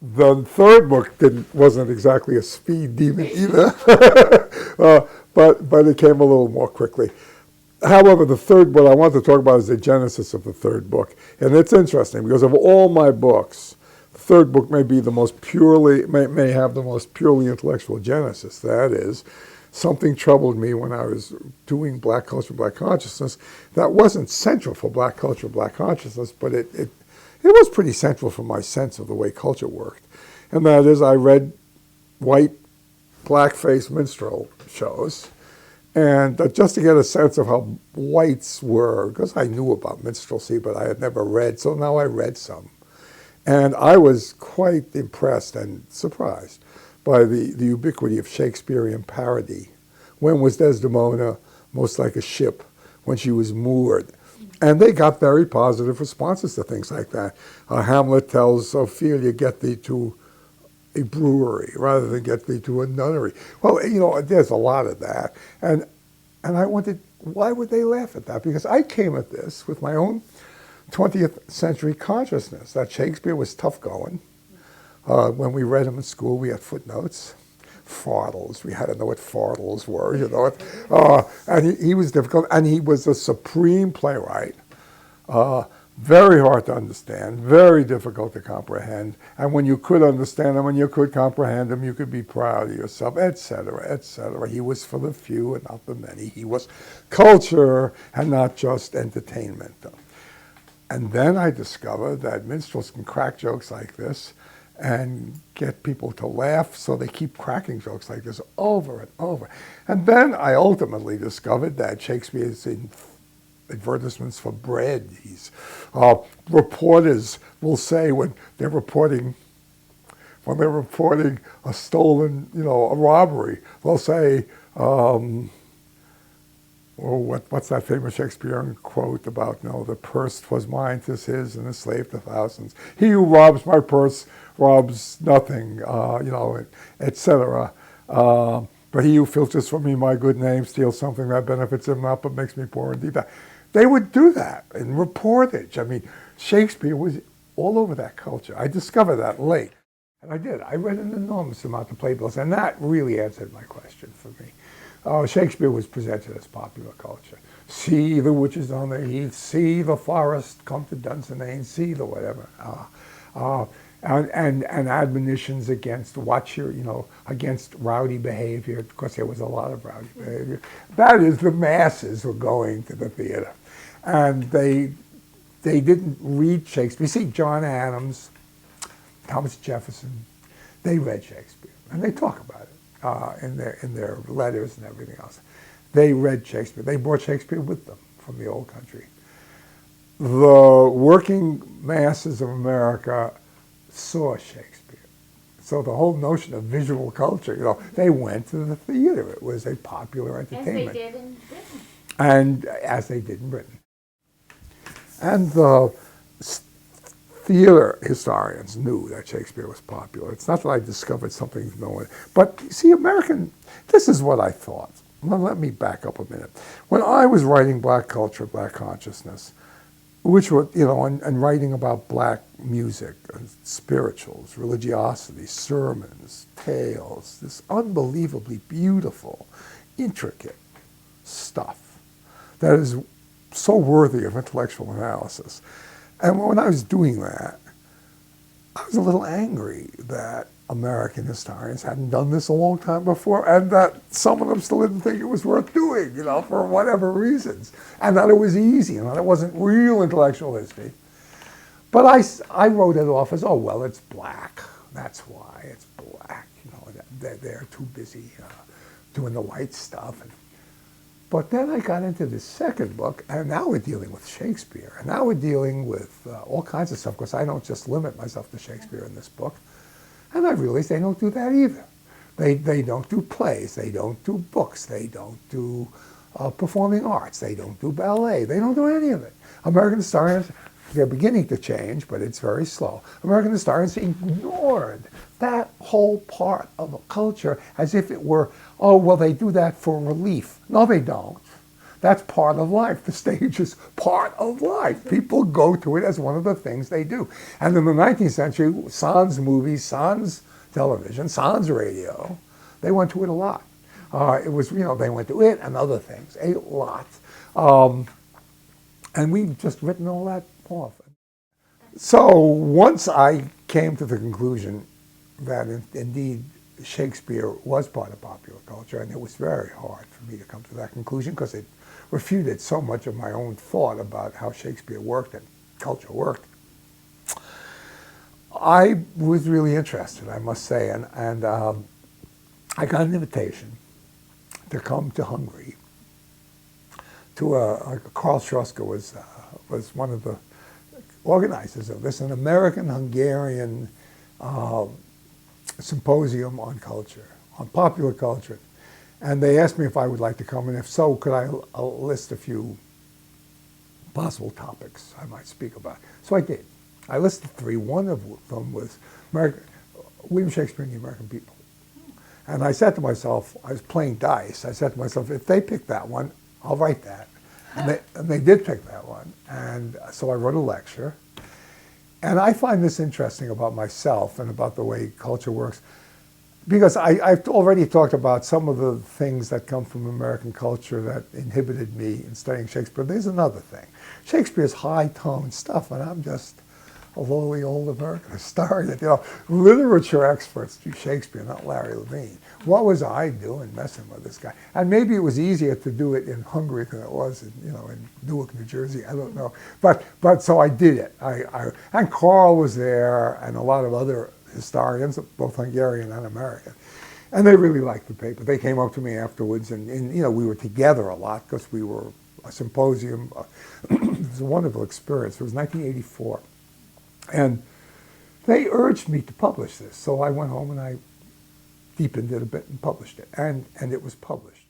The third book wasn't exactly a speed demon either, but it came a little more quickly. However, the third, what I want to talk about is the genesis of the third book. And it's interesting because of all my books, the third book may be the most purely, may have the most purely intellectual genesis. That is, something troubled me when I was doing Black culture, Black consciousness. That wasn't central for Black culture, Black consciousness, but it was pretty central for my sense of the way culture worked. And that is, I read white, blackface minstrel shows, and just to get a sense of how whites were, because I knew about minstrelsy, but I had never read, so now I read some. And I was quite impressed and surprised by the ubiquity of Shakespearean parody. When was Desdemona most like a ship? When she was moored. And they got very positive responses to things like that. Hamlet tells Ophelia, get thee to a brewery rather than get thee to a nunnery. Well, you know, there's a lot of that. And I wondered, why would they laugh at that? Because I came at this with my own 20th century consciousness, that Shakespeare was tough going. When we read him in school, we had footnotes, fardels. We had to know what fardels were, you know. And he was difficult, and he was a supreme playwright. Very hard to understand, very difficult to comprehend. And when you could understand him, when you could comprehend him, you could be proud of yourself, et cetera, et cetera. He was for the few and not the many. He was culture and not just entertainment. And then I discovered that minstrels can crack jokes like this and get people to laugh, so they keep cracking jokes like this over and over. And then I ultimately discovered that Shakespeare is in advertisements for bread. Reporters will say when they're reporting a stolen, you know, a robbery, they'll say, what's that famous Shakespearean quote about, you know, the purse 'twas mine, 'tis his, and the slave to thousands. He who robs my purse robs nothing, you know, et cetera. But he who filches from me my good name steals something that benefits him not, but makes me poor indeed. They would do that in reportage. I mean, Shakespeare was all over that culture. I discovered that late. And I did. I read an enormous amount of playbills, and that really answered my question for me. Shakespeare was presented as popular culture. See the witches on the heath, see the forest come to Dunsinane, see the whatever. And admonitions against against rowdy behavior, because there was a lot of rowdy behavior. That is, the masses were going to the theater. And they didn't read Shakespeare. You see, John Adams, Thomas Jefferson, they read Shakespeare, and they talk about it in their letters and everything else. They read Shakespeare. They brought Shakespeare with them from the old country. The working masses of America saw Shakespeare. So the whole notion of visual culture, you know, they went to the theater. It was a popular entertainment. As they did in Britain. And as they did in Britain. And the theater historians knew that Shakespeare was popular. It's not that I discovered something no one, but you see, this is what I thought. Well, let me back up a minute. When I was writing Black culture, Black consciousness, which were, you know, and writing about Black music, and spirituals, religiosity, sermons, tales, this unbelievably beautiful, intricate stuff that is so worthy of intellectual analysis. And when I was doing that, I was a little angry that American historians hadn't done this a long time before, and that some of them still didn't think it was worth doing, you know, for whatever reasons, and that it was easy, and that it wasn't real intellectual history. But I wrote it off as, oh, well, it's Black. That's why it's Black. You know, they're too busy doing the white stuff. But then I got into this second book, and now we're dealing with Shakespeare, and now we're dealing with all kinds of stuff, because I don't just limit myself to Shakespeare in this book. And I realized they don't do that either. They don't do plays, they don't do books, they don't do performing arts, they don't do ballet, they don't do any of it. American historians, they're beginning to change, but it's very slow. American historians ignored that whole part of a culture as if it were, oh, well, they do that for relief. No, they don't. That's part of life. The stage is part of life. People go to it as one of the things they do. And in the 19th century, sans movies, sans television, sans radio, they went to it a lot. It was, they went to it and other things, a lot. And we've just written all that off. So once I came to the conclusion that indeed Shakespeare was part of popular culture, and it was very hard for me to come to that conclusion because it refuted so much of my own thought about how Shakespeare worked and culture worked, I was really interested, I must say, and I got an invitation to come to Hungary to Karl Schroska was one of the organizers of this, an American-Hungarian symposium on culture, on popular culture. And they asked me if I would like to come, and if so, could I list a few possible topics I might speak about. So I did. I listed three. One of them was William Shakespeare and the American people. And I said to myself, I was playing dice, I said to myself, if they pick that one, I'll write that. And they did pick that one. And so I wrote a lecture. And I find this interesting about myself and about the way culture works, because I've already talked about some of the things that come from American culture that inhibited me in studying Shakespeare. There's another thing. Shakespeare's high-toned stuff, and I'm just a lowly old American historian. Literature experts do Shakespeare, not Larry Levine. What was I doing messing with this guy? And maybe it was easier to do it in Hungary than it was in, in Newark, New Jersey. I don't know. But so I did it. And Carl was there, and a lot of other historians, both Hungarian and American. And they really liked the paper. They came up to me afterwards, and we were together a lot because we were a symposium. It was a wonderful experience. It was 1984. And they urged me to publish this. So I went home and I deepened it a bit and published it. And it was published.